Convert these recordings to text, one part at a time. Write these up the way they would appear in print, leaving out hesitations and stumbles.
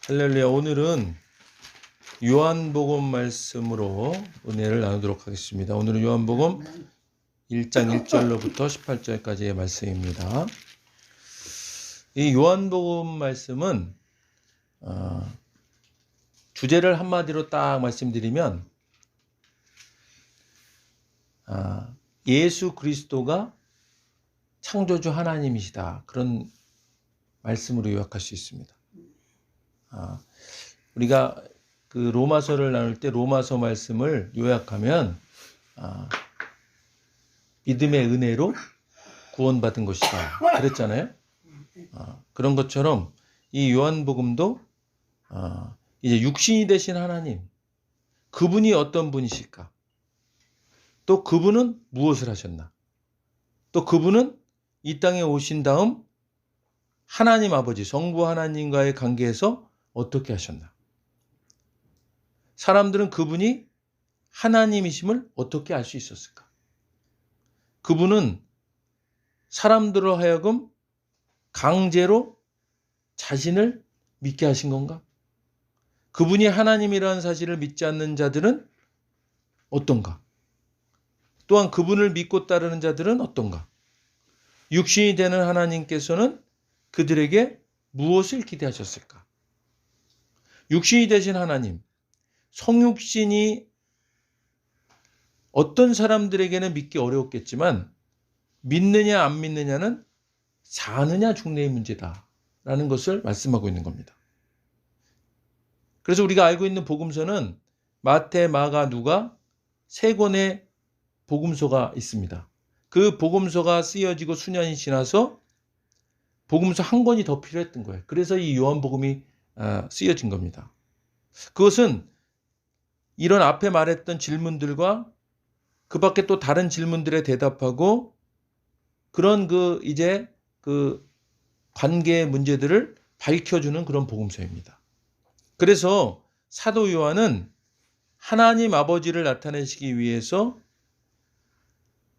할렐루야. 오늘은 요한복음 말씀으로 은혜를 나누도록 하겠습니다. 오늘은 요한복음 1장 1절로부터 18절까지의 말씀입니다. 이 요한복음 말씀은 주제를 한마디로 딱 말씀드리면 예수 그리스도가 창조주 하나님이시다. 그런 말씀으로 요약할 수 있습니다. 우리가 그 로마서를 나눌 때 로마서 말씀을 요약하면 믿음의 은혜로 구원받은 것이다 그랬잖아요. 그런 것처럼 이 요한복음도 이제 육신이 되신 하나님, 그분이 어떤 분이실까? 또 그분은 무엇을 하셨나? 또 그분은 이 땅에 오신 다음 하나님 아버지, 성부 하나님과의 관계에서 어떻게 하셨나? 사람들은 그분이 하나님이심을 어떻게 알 수 있었을까? 그분은 사람들로 하여금 강제로 자신을 믿게 하신 건가? 그분이 하나님이라는 사실을 믿지 않는 자들은 어떤가? 또한 그분을 믿고 따르는 자들은 어떤가? 육신이 되는 하나님께서는 그들에게 무엇을 기대하셨을까? 육신이 되신 하나님, 성육신이 어떤 사람들에게는 믿기 어려웠겠지만 믿느냐 안 믿느냐는 사느냐 죽느냐의 문제다라는 것을 말씀하고 있는 겁니다. 그래서 우리가 알고 있는 복음서는 마태, 마가, 누가 세 권의 복음서가 있습니다. 그 복음서가 쓰여지고 수년이 지나서 복음서 한 권이 더 필요했던 거예요. 그래서 이 요한복음이 쓰여진 겁니다. 그것은 이런 앞에 말했던 질문들과 그 밖에 또 다른 질문들에 대답하고 그런 이제 관계의 문제들을 밝혀주는 그런 복음서입니다. 그래서 사도 요한은 하나님 아버지를 나타내시기 위해서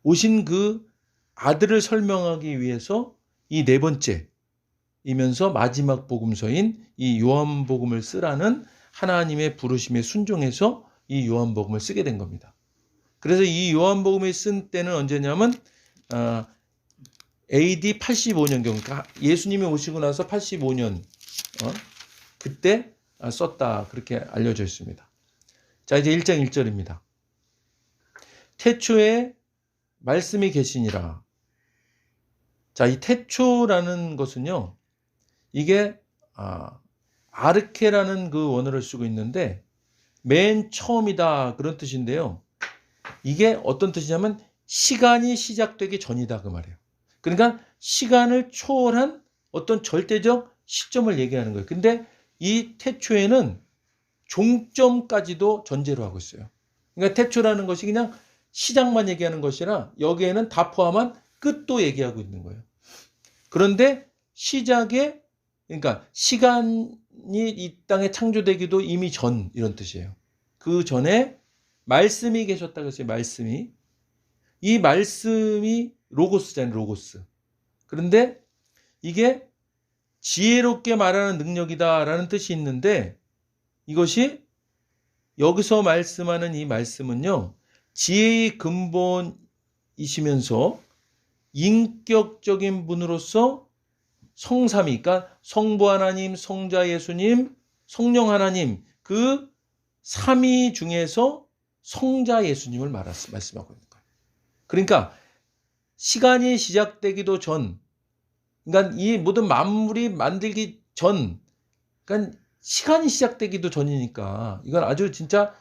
오신 그 아들을 설명하기 위해서 이 네 번째이면서 마지막 복음서인 이 요한복음을 쓰라는 하나님의 부르심에 순종해서 이 요한복음을 쓰게 된 겁니다. 그래서 이 요한복음을 쓴 때는 언제냐면 AD 85년경, 그러니까 예수님이 오시고 나서 85년 그때 썼다 그렇게 알려져 있습니다. 자, 이제 1장 1절입니다. 태초에 말씀이 계시니라. 자, 이 태초라는 것은요, 이게 아르케라는 그 원어를 쓰고 있는데 맨 처음이다 그런 뜻인데요. 이게 어떤 뜻이냐면 시간이 시작되기 전이다 그 말이에요. 그러니까 시간을 초월한 어떤 절대적 시점을 얘기하는 거예요. 근데 이 태초에는 종점까지도 전제로 하고 있어요. 그러니까 태초라는 것이 그냥 시작만 얘기하는 것이라 여기에는 다 포함한 끝도 얘기하고 있는 거예요. 그런데 시작에, 그러니까 시간이 이 땅에 창조되기도 이미 전 이런 뜻이에요. 그 전에 말씀이 계셨다고 했어요. 말씀이. 이 말씀이 로고스잖아요. 로고스. 그런데 이게 지혜롭게 말하는 능력이다라는 뜻이 있는데 이것이 여기서 말씀하는 이 말씀은요. 지혜의 근본이시면서 인격적인 분으로서 성삼위, 그러니까 성부 하나님, 성자 예수님, 성령 하나님 그 삼위 중에서 성자 예수님을 말씀하고 있는 거예요. 그러니까 시간이 시작되기도 전, 그러니까 이 모든 만물이 만들기 전, 그러니까 시간이 시작되기도 전이니까 이건 아주 진짜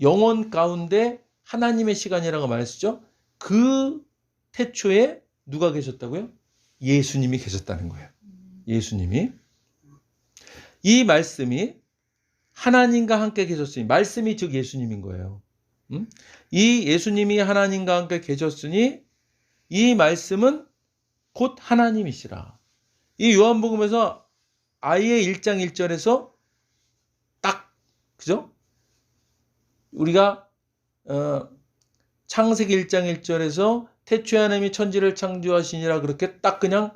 영원 가운데 하나님의 시간이라고 말했죠. 그 태초에 누가 계셨다고요? 예수님이 계셨다는 거예요. 예수님이. 이 말씀이 하나님과 함께 계셨으니, 말씀이 즉 예수님인 거예요. 이 예수님이 하나님과 함께 계셨으니 이 말씀은 곧 하나님이시라. 이 요한복음에서 아예 1장 1절에서 딱, 그죠? 우리가 창세기 1장 1절에서 태초에 하나님이 천지를 창조하시니라 그렇게 딱 그냥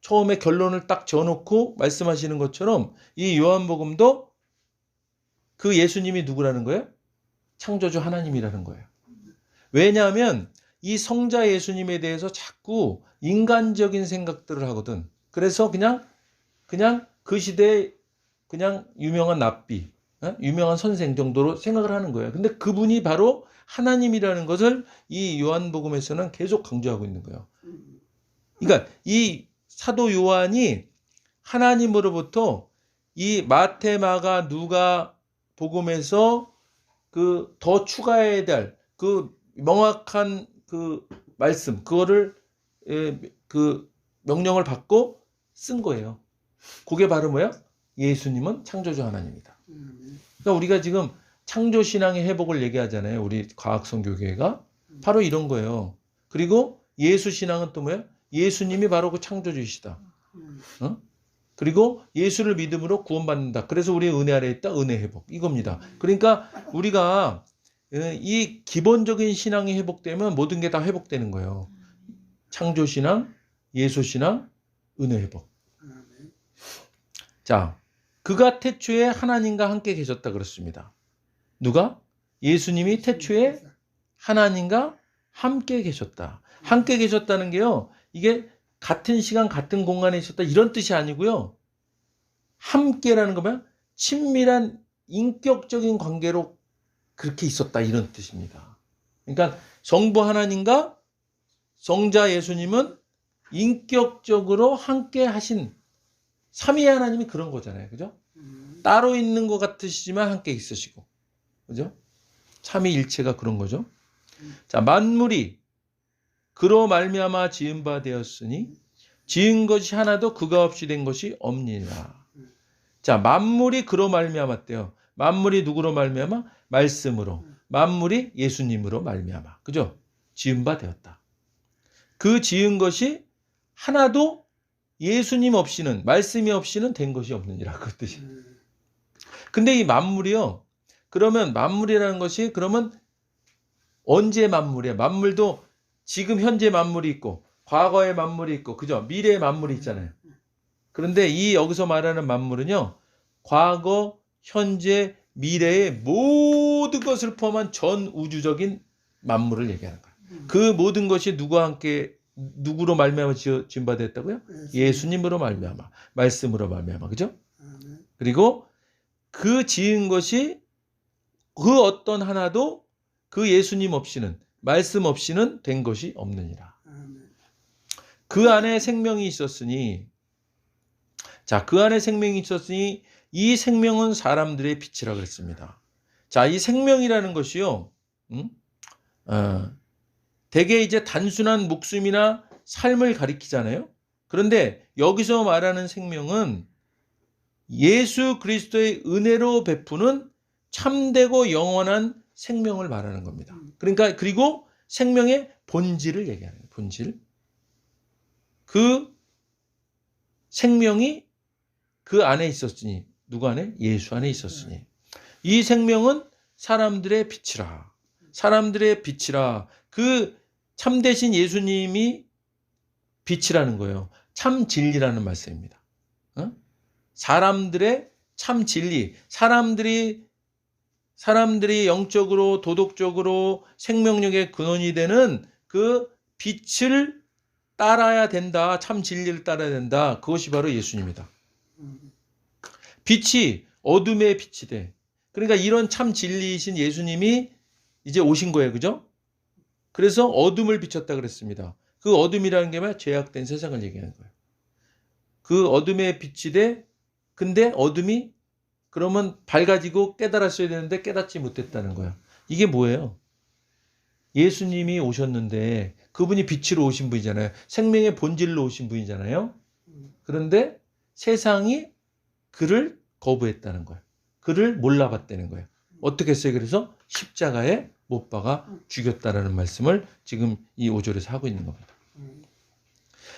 처음에 결론을 딱 지어놓고 말씀하시는 것처럼 이 요한복음도 그 예수님이 누구라는 거예요? 창조주 하나님이라는 거예요. 왜냐하면 이 성자 예수님에 대해서 자꾸 인간적인 생각들을 하거든. 그래서 그냥 그 시대에 그냥 유명한 납비, 유명한 선생 정도로 생각을 하는 거예요. 근데 그분이 바로 하나님이라는 것을 이 요한복음에서는 계속 강조하고 있는 거예요. 그러니까 이 사도 요한이 하나님으로부터 이 마태, 마가, 누가 복음에서 그 더 추가해야 될 그 명확한 그 말씀, 그거를 그 명령을 받고 쓴 거예요. 그게 바로 뭐야? 예수님은 창조주 하나님이다. 그러니까 우리가 지금 창조 신앙의 회복을 얘기하잖아요. 우리 과학성교회가 바로 이런 거예요. 그리고 예수 신앙은 또 뭐야? 예수님이 바로 그 창조주이시다. 어? 그리고 예수를 믿음으로 구원받는다. 그래서 우리 은혜 아래에 있다. 은혜 회복. 이겁니다. 그러니까 우리가 이 기본적인 신앙이 회복되면 모든 게 다 회복되는 거예요. 창조 신앙, 예수 신앙, 은혜 회복. 자, 그가 태초에 하나님과 함께 계셨다 그랬습니다. 누가? 예수님이 태초에 하나님과 함께 계셨다. 함께 계셨다는 게요. 이게 같은 시간, 같은 공간에 있었다 이런 뜻이 아니고요. 함께라는 거면 친밀한 인격적인 관계로 그렇게 있었다 이런 뜻입니다. 그러니까 성부 하나님과 성자 예수님은 인격적으로 함께 하신 삼위의 하나님이 그런 거잖아요. 그죠? 따로 있는 것 같으시지만 함께 있으시고. 그죠? 삼위일체가 그런 거죠. 자, 만물이 그로 말미암아 지은 바 되었으니 지은 것이 하나도 그가 없이 된 것이 없느니라. 자, 만물이 그로 말미암았대요. 만물이 누구로 말미암아? 말씀으로. 만물이 예수님으로 말미암아. 그죠? 지은 바 되었다. 그 지은 것이 하나도 예수님 없이는, 말씀이 없이는 된 것이 없느니라. 그 뜻이. 근데 이 만물이요. 그러면 만물이라는 것이 그러면 언제 만물이야? 만물도 지금 현재 만물이 있고 과거의 만물이 있고 그죠? 미래의 만물이 있잖아요. 그런데 이 여기서 말하는 만물은요. 과거, 현재, 미래의 모든 것을 포함한 전 우주적인 만물을 얘기하는 거예요. 그 모든 것이 누구와 함께 누구로 말미암아 지은 바 됐다고요? 예수님으로 말미암아, 말씀으로 말미암아. 그죠? 그리고 그 지은 것이 그 어떤 하나도 그 예수님 없이는 말씀 없이는 된 것이 없느니라. 그 안에 생명이 있었으니 자, 그 안에 생명이 있었으니 이 생명은 사람들의 빛이라 그랬습니다. 자, 이 생명이라는 것이요. 대개 이제 단순한 목숨이나 삶을 가리키잖아요. 그런데 여기서 말하는 생명은 예수 그리스도의 은혜로 베푸는 참되고 영원한 생명을 말하는 겁니다. 그러니까 그리고 생명의 본질을 얘기하는 거예요. 본질. 그 생명이 그 안에 있었으니 누구 안에? 예수 안에 있었으니 이 생명은 사람들의 빛이라. 사람들의 빛이라. 그 참되신 예수님이 빛이라는 거예요. 참 진리라는 말씀입니다. 사람들의 참 진리. 사람들이 영적으로 도덕적으로 생명력의 근원이 되는 그 빛을 따라야 된다. 참 진리를 따라야 된다. 그것이 바로 예수님이다. 빛이 어둠의 빛이 돼. 그러니까 이런 참 진리이신 예수님이 이제 오신 거예요. 그죠? 그래서 어둠을 비췄다 그랬습니다. 그 어둠이라는 게 뭐야? 죄악된 세상을 얘기하는 거예요. 그 어둠의 빛이 돼. 근데 어둠이 그러면 밝아지고 깨달았어야 되는데 깨닫지 못했다는 거예요. 이게 뭐예요? 예수님이 오셨는데 그분이 빛으로 오신 분이잖아요. 생명의 본질로 오신 분이잖아요. 그런데 세상이 그를 거부했다는 거예요. 그를 몰라봤다는 거예요. 어떻게 했어요? 그래서 십자가에 못 박아 죽였다라는 말씀을 지금 이 5절에서 하고 있는 겁니다.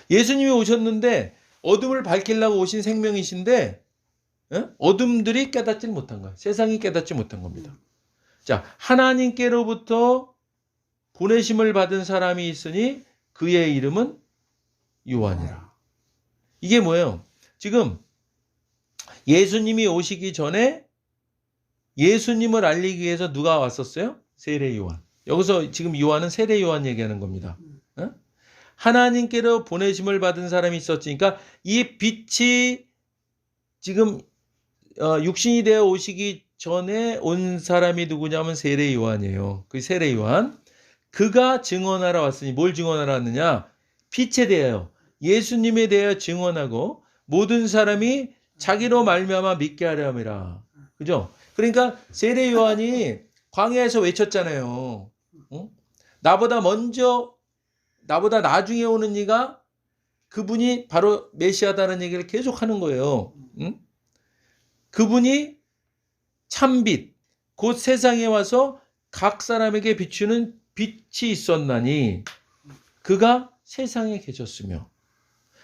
예수님이 오셨는데 어둠을 밝히려고 오신 생명이신데 어둠들이 깨닫지 못한 거예요. 세상이 깨닫지 못한 겁니다. 자, 하나님께로부터 보내심을 받은 사람이 있으니 그의 이름은 요한이라. 이게 뭐예요? 지금 예수님이 오시기 전에 예수님을 알리기 위해서 누가 왔었어요? 세례 요한. 여기서 지금 요한은 세례 요한 얘기하는 겁니다. 어? 하나님께로 보내심을 받은 사람이 있었으니까 이 빛이 지금 육신이 되어 오시기 전에 온 사람이 누구냐면 세례 요한이에요. 그 세례 요한. 그가 증언하러 왔으니 뭘 증언하러 왔느냐? 빛에 대하여 예수님에 대하여 증언하고 모든 사람이 자기로 말미암아 믿게 하려 함이라. 그죠? 그러니까 세례 요한이 광야에서 외쳤잖아요. 응? 나보다 나중에 오는 이가 그분이 바로 메시아다는 얘기를 계속 하는 거예요. 응? 그분이 참빛, 곧 세상에 와서 각 사람에게 비추는 빛이 있었나니 그가 세상에 계셨으며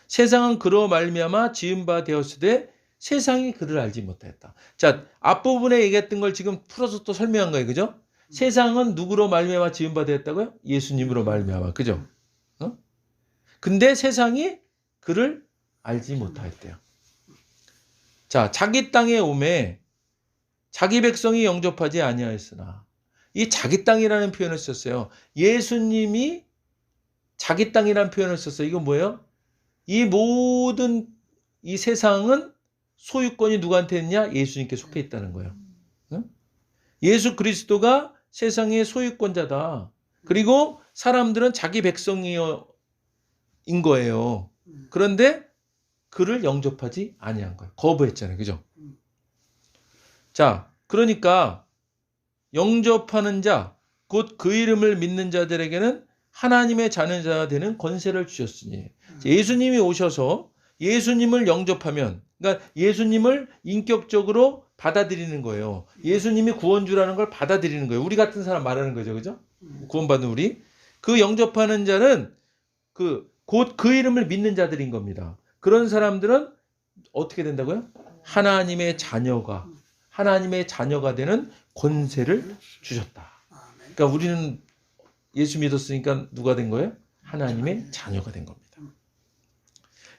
세상은 그로 말미암아 지은 바 되었으되 세상이 그를 알지 못하였다. 자, 앞부분에 얘기했던 걸 지금 풀어서 또 설명한 거예요. 그죠? 세상은 누구로 말미암아 지은 바 되었다고요? 예수님으로 말미암아. 그죠? 어? 근데 세상이 그를 알지 못하였대요. 자, 자기 땅에 오매 자기 백성이 영접하지 아니하였으나 이 자기 땅이라는 표현을 썼어요. 예수님이 자기 땅이라는 표현을 썼어요. 이건 뭐예요? 이 모든 이 세상은 소유권이 누구한테 있냐? 예수님께 속해 있다는 거예요. 응? 예수 그리스도가 세상의 소유권자다. 그리고 사람들은 자기 백성인 거예요. 그런데 그를 영접하지 아니한 거예요. 거부했잖아요. 그죠? 자, 그러니까 영접하는 자, 곧 그 이름을 믿는 자들에게는 하나님의 자녀가 되는 권세를 주셨으니 예수님이 오셔서 예수님을 영접하면 그러니까 예수님을 인격적으로 받아들이는 거예요. 예수님이 구원주라는 걸 받아들이는 거예요. 우리 같은 사람 말하는 거죠. 그죠? 구원받는 우리. 그 영접하는 자는 곧 그 이름을 믿는 자들인 겁니다. 그런 사람들은 어떻게 된다고요? 하나님의 자녀가 되는 권세를 주셨다. 그러니까 우리는 예수 믿었으니까 누가 된 거예요? 하나님의 자녀가 된 겁니다.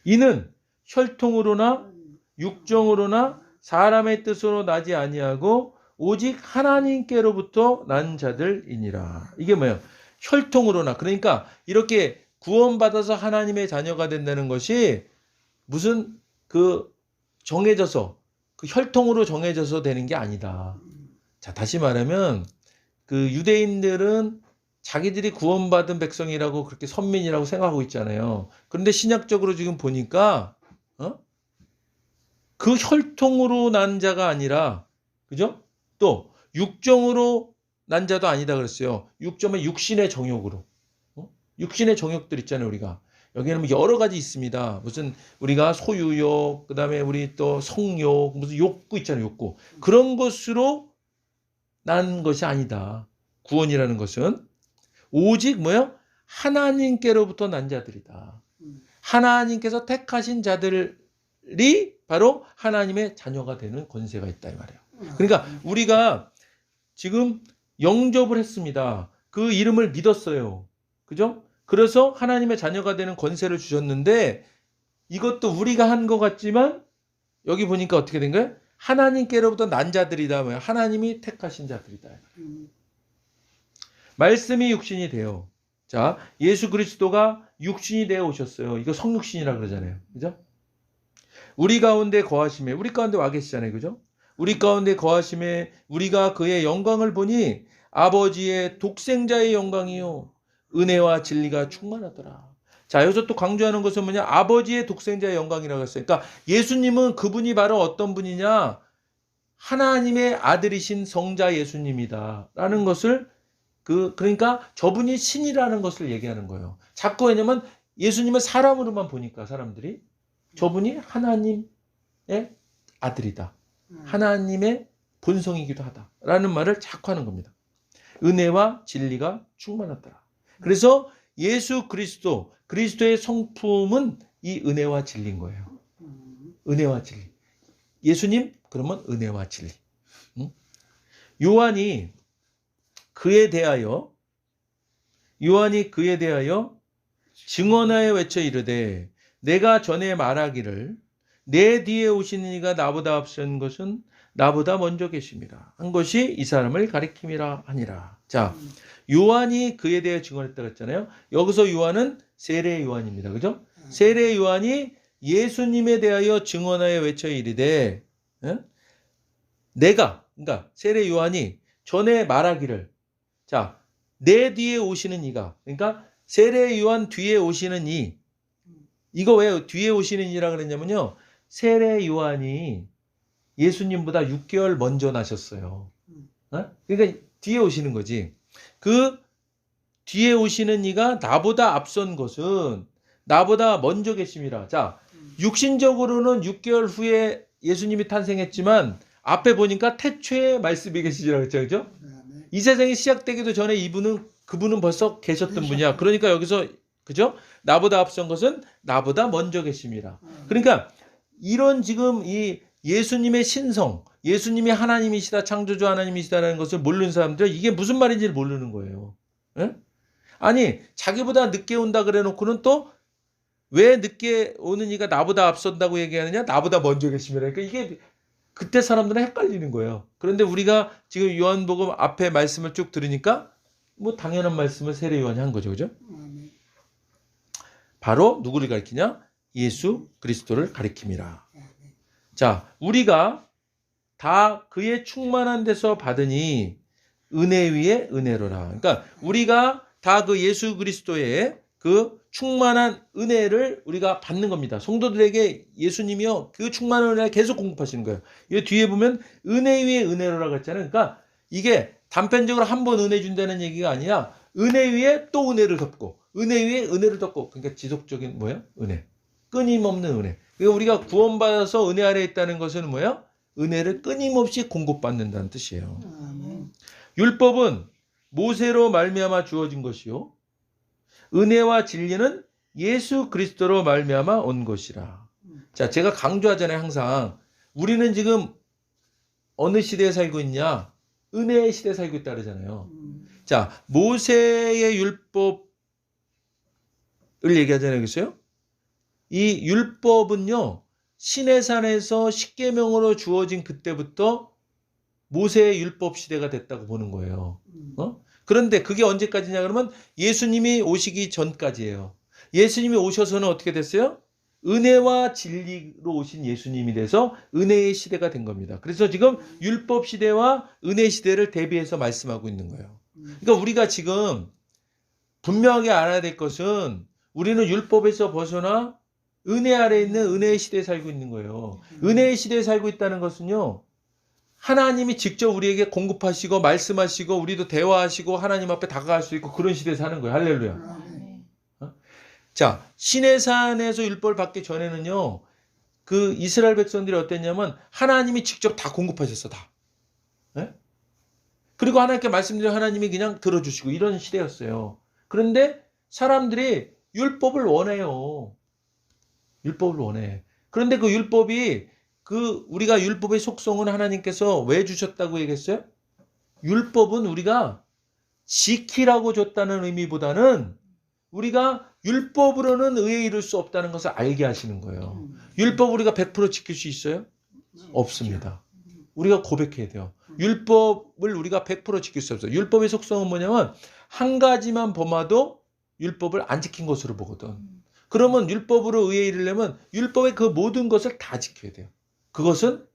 이는 혈통으로나 육정으로나 사람의 뜻으로 나지 아니하고 오직 하나님께로부터 난 자들이니라. 이게 뭐예요? 혈통으로나. 그러니까 이렇게 구원받아서 하나님의 자녀가 된다는 것이 무슨 정해져서 혈통으로 정해져서 되는 게 아니다. 자, 다시 말하면 유대인들은 자기들이 구원받은 백성이라고 그렇게 선민이라고 생각하고 있잖아요. 그런데 신약적으로 지금 보니까 그 혈통으로 난 자가 아니라, 그죠? 또 육정으로 난 자도 아니다 그랬어요. 육정은 육신의 정욕으로. 육신의 정욕들 있잖아요, 우리가. 여기는 여러 가지 있습니다. 무슨 우리가 소유욕, 그다음에 우리 또 성욕, 무슨 욕구 있잖아요, 욕구. 그런 것으로 난 것이 아니다. 구원이라는 것은 오직 뭐요? 하나님께로부터 난 자들이다. 하나님께서 택하신 자들이 바로 하나님의 자녀가 되는 권세가 있다 이 말이에요. 그러니까 우리가 지금 영접을 했습니다. 그 이름을 믿었어요. 그죠? 그래서 하나님의 자녀가 되는 권세를 주셨는데 이것도 우리가 한 것 같지만 여기 보니까 어떻게 된 거예요? 하나님께로부터 난 자들이다. 하나님이 택하신 자들이다. 말씀이 육신이 되어. 자, 예수 그리스도가 육신이 되어 오셨어요. 이거 성육신이라 그러잖아요. 그죠? 우리 가운데 거하심에, 우리 가운데 와 계시잖아요. 그죠? 우리 가운데 거하심에 우리가 그의 영광을 보니 아버지의 독생자의 영광이요. 은혜와 진리가 충만하더라. 자, 여기서 또 강조하는 것은 뭐냐? 아버지의 독생자의 영광이라고 했어요. 그러니까 예수님은 그분이 바로 어떤 분이냐? 하나님의 아들이신 성자 예수님이다. 라는 것을 그러니까 저분이 신이라는 것을 얘기하는 거예요. 자꾸 왜냐면 예수님을 사람으로만 보니까 사람들이 저분이 하나님의 아들이다. 하나님의 본성이기도 하다. 라는 말을 자꾸 하는 겁니다. 은혜와 진리가 충만하더라. 그래서 예수 그리스도의 성품은 이 은혜와 진리인 거예요. 은혜와 진리. 예수님 그러면 은혜와 진리. 요한이 그에 대하여 증언하여 외쳐 이르되 내가 전에 말하기를 내 뒤에 오시는 이가 나보다 앞선 것은 나보다 먼저 계심이라 한 것이 이 사람을 가리킴이라 하니라. 자, 요한이 그에 대해 증언했다고 했잖아요. 여기서 요한은 세례 요한입니다. 그죠? 세례 요한이 예수님에 대하여 증언하여 외쳐 이르되 내가, 그러니까 세례 요한이 전에 말하기를, 자, 내 뒤에 오시는 이가, 그러니까 세례 요한 뒤에 오시는 이거 왜 뒤에 오시는 이라 그랬냐면요, 세례 요한이 예수님보다 6개월 먼저 나셨어요. 그러니까 뒤에 오시는 거지. 그 뒤에 오시는 이가 나보다 앞선 것은 나보다 먼저 계심이라. 자, 육신적으로는 6개월 후에 예수님이 탄생했지만 앞에 보니까 태초에 말씀이 계시지라고 했죠. 그죠? 이 세상이 시작되기도 전에 그분은 벌써 계셨던 분이야. 그러니까 여기서, 그죠? 나보다 앞선 것은 나보다 먼저 계심이라. 그러니까 이런 지금 이 예수님의 신성, 예수님이 하나님이시다, 창조주 하나님이시다라는 것을 모르는 사람들은 이게 무슨 말인지를 모르는 거예요. 예? 아니, 자기보다 늦게 온다 그래 놓고는 또 왜 늦게 오는 이가 나보다 앞선다고 얘기하느냐? 나보다 먼저 계심이라. 그러니까 이게 그때 사람들은 헷갈리는 거예요. 그런데 우리가 지금 요한복음 앞에 말씀을 쭉 들으니까 뭐 당연한 말씀을 세례 요한이 한 거죠. 그죠? 바로 누구를 가리키냐? 예수 그리스도를 가리킴이라. 자, 우리가 다 그의 충만한 데서 받으니 은혜 위에 은혜로라. 그러니까 우리가 다 그 예수 그리스도의 그 충만한 은혜를 우리가 받는 겁니다. 성도들에게 예수님이요, 그 충만한 은혜를 계속 공급하시는 거예요. 이 뒤에 보면 은혜 위에 은혜로라고 했잖아요. 그러니까 이게 단편적으로 한 번 은혜 준다는 얘기가 아니라 은혜 위에 또 은혜를 덮고 은혜 위에 은혜를 덮고, 그러니까 지속적인 뭐예요? 은혜. 끊임없는 은혜. 그러니까 우리가 구원받아서 은혜 아래에 있다는 것은 뭐예요? 은혜를 끊임없이 공급받는다는 뜻이에요. 율법은 모세로 말미암아 주어진 것이요, 은혜와 진리는 예수 그리스도로 말미암아 온 것이라. 자, 제가 강조하잖아요. 항상 우리는 지금 어느 시대에 살고 있냐? 은혜의 시대에 살고 있다 그러잖아요. 자, 모세의 율법을 얘기하잖아요. 그렇어요? 이 율법은요, 시내산에서 십계명으로 주어진 그때부터 모세의 율법 시대가 됐다고 보는 거예요. 그런데 그게 언제까지냐 그러면 예수님이 오시기 전까지예요. 예수님이 오셔서는 어떻게 됐어요? 은혜와 진리로 오신 예수님이 돼서 은혜의 시대가 된 겁니다. 그래서 지금 율법 시대와 은혜 시대를 대비해서 말씀하고 있는 거예요. 그러니까 우리가 지금 분명하게 알아야 될 것은 우리는 율법에서 벗어나 은혜 아래에 있는 은혜의 시대에 살고 있는 거예요. 은혜의 시대에 살고 있다는 것은요, 하나님이 직접 우리에게 공급하시고 말씀하시고 우리도 대화하시고 하나님 앞에 다가갈 수 있고 그런 시대에 사는 거예요. 할렐루야. 자, 시내산에서 율법을 받기 전에는요, 그 이스라엘 백성들이 어땠냐면 하나님이 직접 다 공급하셨어, 다. 네? 그리고 하나님께 말씀드리면 하나님이 그냥 들어주시고 이런 시대였어요. 그런데 사람들이 율법을 원해요. 율법을 원해. 그런데 그 율법이, 우리가 율법의 속성은 하나님께서 왜 주셨다고 얘기했어요? 율법은 우리가 지키라고 줬다는 의미보다는 우리가 율법으로는 의에 이를 수 없다는 것을 알게 하시는 거예요. 율법 우리가 100% 지킬 수 있어요? 없습니다. 우리가 고백해야 돼요. 율법을 우리가 100% 지킬 수 없어요. 율법의 속성은 뭐냐면 한 가지만 범하도 율법을 안 지킨 것으로 보거든. 그러면 율법으로 의에 이르려면 율법의 그 모든 것을 다 지켜야 돼요. 그것은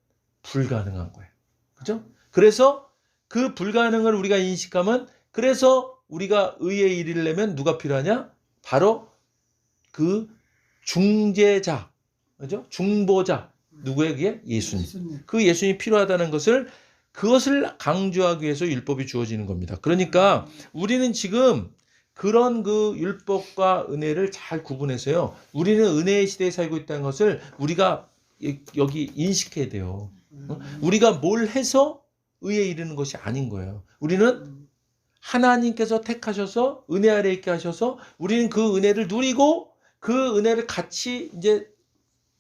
불가능한 거예요. 그죠? 그래서 그 불가능을 우리가 인식하면, 그래서 우리가 의에 이르려면 누가 필요하냐? 바로 그 중재자, 그죠? 중보자. 누구에게? 예수님. 그 예수님이 필요하다는 것을, 그것을 강조하기 위해서 율법이 주어지는 겁니다. 그러니까 우리는 지금 그런 그 율법과 은혜를 잘 구분해서요, 우리는 은혜의 시대에 살고 있다는 것을 우리가 여기 인식해야 돼요. 우리가 뭘 해서 의에 이르는 것이 아닌 거예요. 우리는 하나님께서 택하셔서 은혜 아래에 있게 하셔서 우리는 그 은혜를 누리고 그 은혜를 같이 이제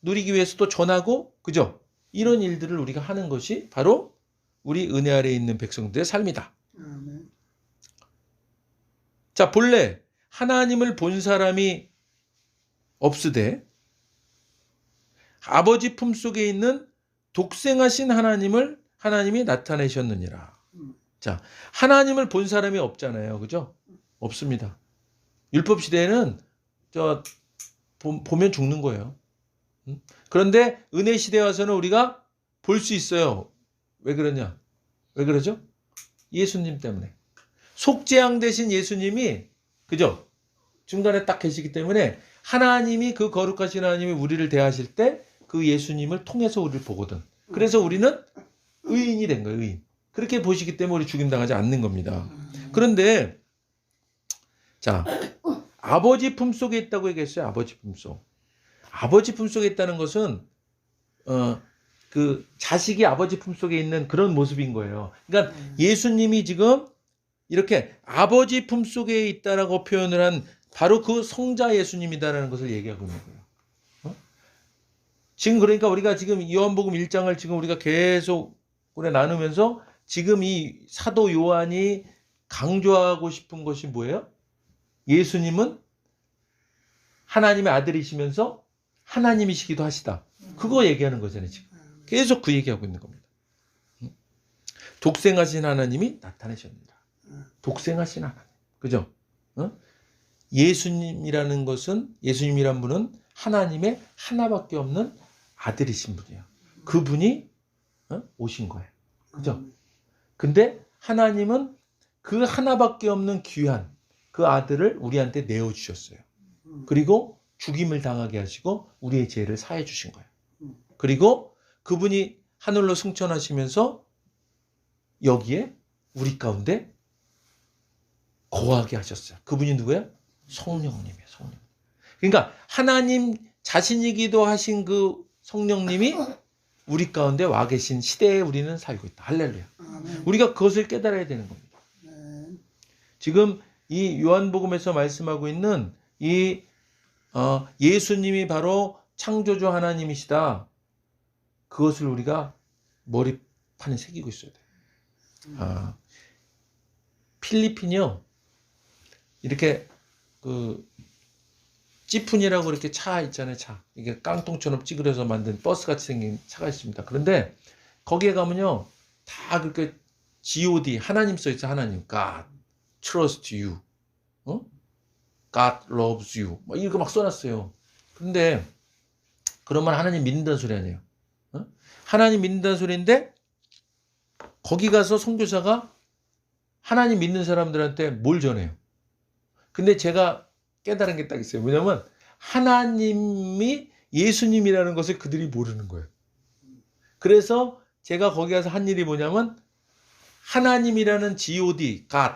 누리기 위해서 또 전하고, 그죠? 이런 일들을 우리가 하는 것이 바로 우리 은혜 아래에 있는 백성들의 삶이다. 자, 본래 하나님을 본 사람이 없으되 아버지 품속에 있는 독생하신 하나님이 나타내셨느니라. 자, 하나님을 본 사람이 없잖아요. 그죠? 없습니다. 율법 시대에는 보면 죽는 거예요. 그런데 은혜 시대에 와서는 우리가 볼 수 있어요. 왜 그러냐? 왜 그러죠? 예수님 때문에. 속죄양 되신 예수님이, 그죠? 중간에 딱 계시기 때문에 하나님이, 그 거룩하신 하나님이 우리를 대하실 때 그 예수님을 통해서 우리를 보거든. 그래서 우리는 의인이 된 거예요. 의인. 그렇게 보시기 때문에 우리 죽임당하지 않는 겁니다. 그런데 자, 아버지 품속에 있다고 얘기했어요. 아버지 품속. 아버지 품속에 있다는 것은 그 자식이 아버지 품속에 있는 그런 모습인 거예요. 그러니까 예수님이 지금 이렇게 아버지 품속에 있다라고 표현을 한 바로 그 성자 예수님이다라는 것을 얘기하고 있는 거예요. 지금 그러니까 우리가 지금 요한복음 1장을 지금 우리가 계속 오래 나누면서 지금 이 사도 요한이 강조하고 싶은 것이 뭐예요? 예수님은 하나님의 아들이시면서 하나님이시기도 하시다. 그거 얘기하는 거잖아요. 지금 계속 그 얘기하고 있는 겁니다. 독생하신 하나님이 나타내셨습니다. 독생하신 하나님. 그죠? 예수님이라는 분은 하나님의 하나밖에 없는 아들이신 분이에요. 그분이 오신 거예요. 그죠? 근데 하나님은 그 하나밖에 없는 귀한 그 아들을 우리한테 내어주셨어요. 그리고 죽임을 당하게 하시고 우리의 죄를 사해 주신 거예요. 그리고 그분이 하늘로 승천하시면서 여기에 우리 거하게 하셨어요. 그분이 누구예요? 성령님이에요. 성령. 그러니까 하나님 자신이기도 하신 그 성령님이 우리 가운데 와 계신 시대에 우리는 살고 있다. 할렐루야. 우리가 그것을 깨달아야 되는 겁니다. 지금 이 요한복음에서 말씀하고 있는 이 예수님이 바로 창조주 하나님이시다. 그것을 우리가 머리판에 새기고 있어야 돼요. 필리핀이요. 이렇게 그 찌푼이라고 이렇게 차 있잖아요. 차. 이게 깡통처럼 찌그려서 만든 버스같이 생긴 차가 있습니다. 그런데 거기에 가면요. 다 그렇게 God, 하나님 써있어요. 하나님. God, trust you. God loves you. 막 이렇게 막 써놨어요. 근데 그러면 하나님 믿는다는 소리 아니에요. 하나님 믿는다는 소리인데 거기 가서 선교사가 하나님 믿는 사람들한테 뭘 전해요? 근데 제가 깨달은 게 딱 있어요. 왜냐면 하나님이 예수님이라는 것을 그들이 모르는 거예요. 그래서 제가 거기 가서 한 일이 뭐냐면 하나님이라는 God, God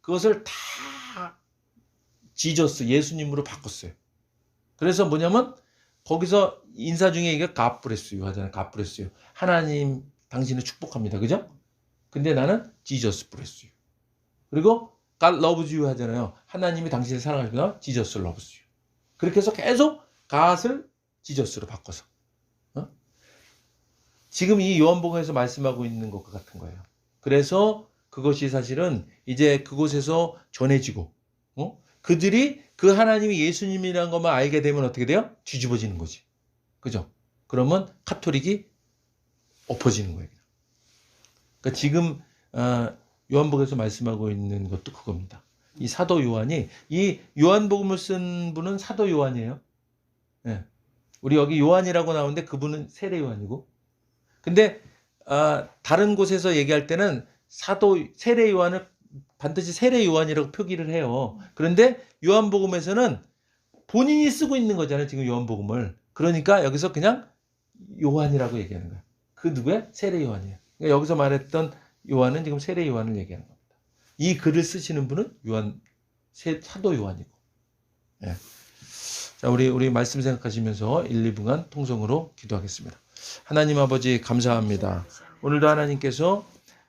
그것을 다 지저스, 예수님으로 바꿨어요. 그래서 뭐냐면 거기서 인사 중에 이게 God bless you 하잖아요. God bless you. 하나님 당신을 축복합니다. 그죠? 근데 나는 Jesus bless you. 그리고 God loves you 하잖아요. 하나님이 당신을 사랑하시면 Jesus loves you. 그렇게 해서 계속 God을 지저스로 바꿔서 지금 이 요한복음에서 말씀하고 있는 것과 같은 거예요. 그래서 그것이 사실은 이제 그곳에서 전해지고 그들이 그 하나님이 예수님이라는 것만 알게 되면 어떻게 돼요? 뒤집어지는 거지. 그죠? 그러면 카톨릭이 엎어지는 거예요. 그러니까 지금 요한복음에서 말씀하고 있는 것도 그겁니다. 이 사도 요한이, 이 요한복음을 쓴 분은 사도 요한이에요. 네. 우리 여기 요한이라고 나오는데 그분은 세례 요한이고. 근데 다른 곳에서 얘기할 때는 세례 요한을 반드시 세례 요한이라고 표기를 해요. 그런데 요한복음에서는 본인이 쓰고 있는 거잖아요. 지금 요한복음을. 그러니까 여기서 그냥 요한이라고 얘기하는 거예요. 그 누구야? 세례 요한이에요. 그러니까 여기서 말했던 요한은 지금 세례 요한을 얘기하는 겁니다. 이 글을 쓰시는 분은 사도 요한이고. 예. 자, 우리 말씀 생각하시면서 1, 2분간 통성으로 기도하겠습니다. 하나님 아버지 감사합니다. 오늘도 하나님께서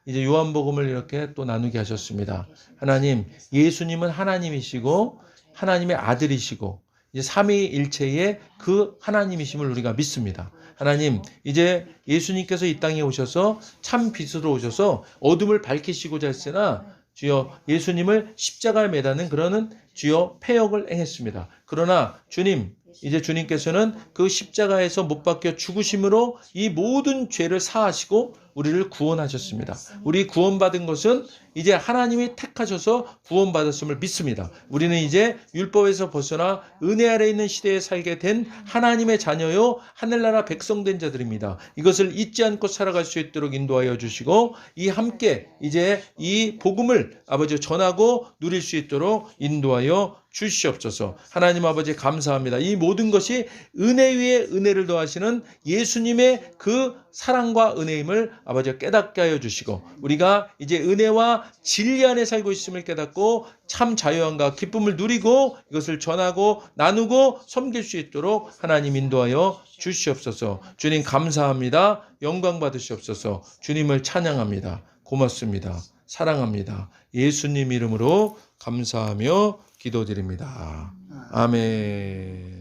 이제 요한복음을 이렇게 또 나누게 하셨습니다. 하나님, 예수님은 하나님이시고 하나님의 아들이시고 이제 삼위일체의 그 하나님이심을 우리가 믿습니다. 하나님, 이제 예수님께서 이 땅에 오셔서 참 빛으로 오셔서 어둠을 밝히시고자 했으나 주여 예수님을 십자가에 매다는 그러는 주여 패역을 행했습니다. 그러나 주님, 이제 주님께서는 그 십자가에서 못 박혀 죽으심으로 이 모든 죄를 사하시고 우리를 구원하셨습니다. 우리 구원받은 것은 이제 하나님이 택하셔서 구원받았음을 믿습니다. 우리는 이제 율법에서 벗어나 은혜 아래 있는 시대에 살게 된 하나님의 자녀요 하늘나라 백성된 자들입니다. 이것을 잊지 않고 살아갈 수 있도록 인도하여 주시고 이 함께 이제 이 복음을 아버지 전하고 누릴 수 있도록 인도하여 주시옵소서. 하나님 아버지 감사합니다. 이 모든 것이 은혜 위에 은혜를 더하시는 예수님의 그 사랑과 은혜임을 아버지가 깨닫게 하여 주시고 우리가 이제 은혜와 진리 안에 살고 있음을 깨닫고 참 자유함과 기쁨을 누리고 이것을 전하고 나누고 섬길 수 있도록 하나님 인도하여 주시옵소서. 주님 감사합니다. 영광 받으시옵소서. 주님을 찬양합니다. 고맙습니다. 사랑합니다. 예수님 이름으로 감사하며 기도드립니다. 아멘.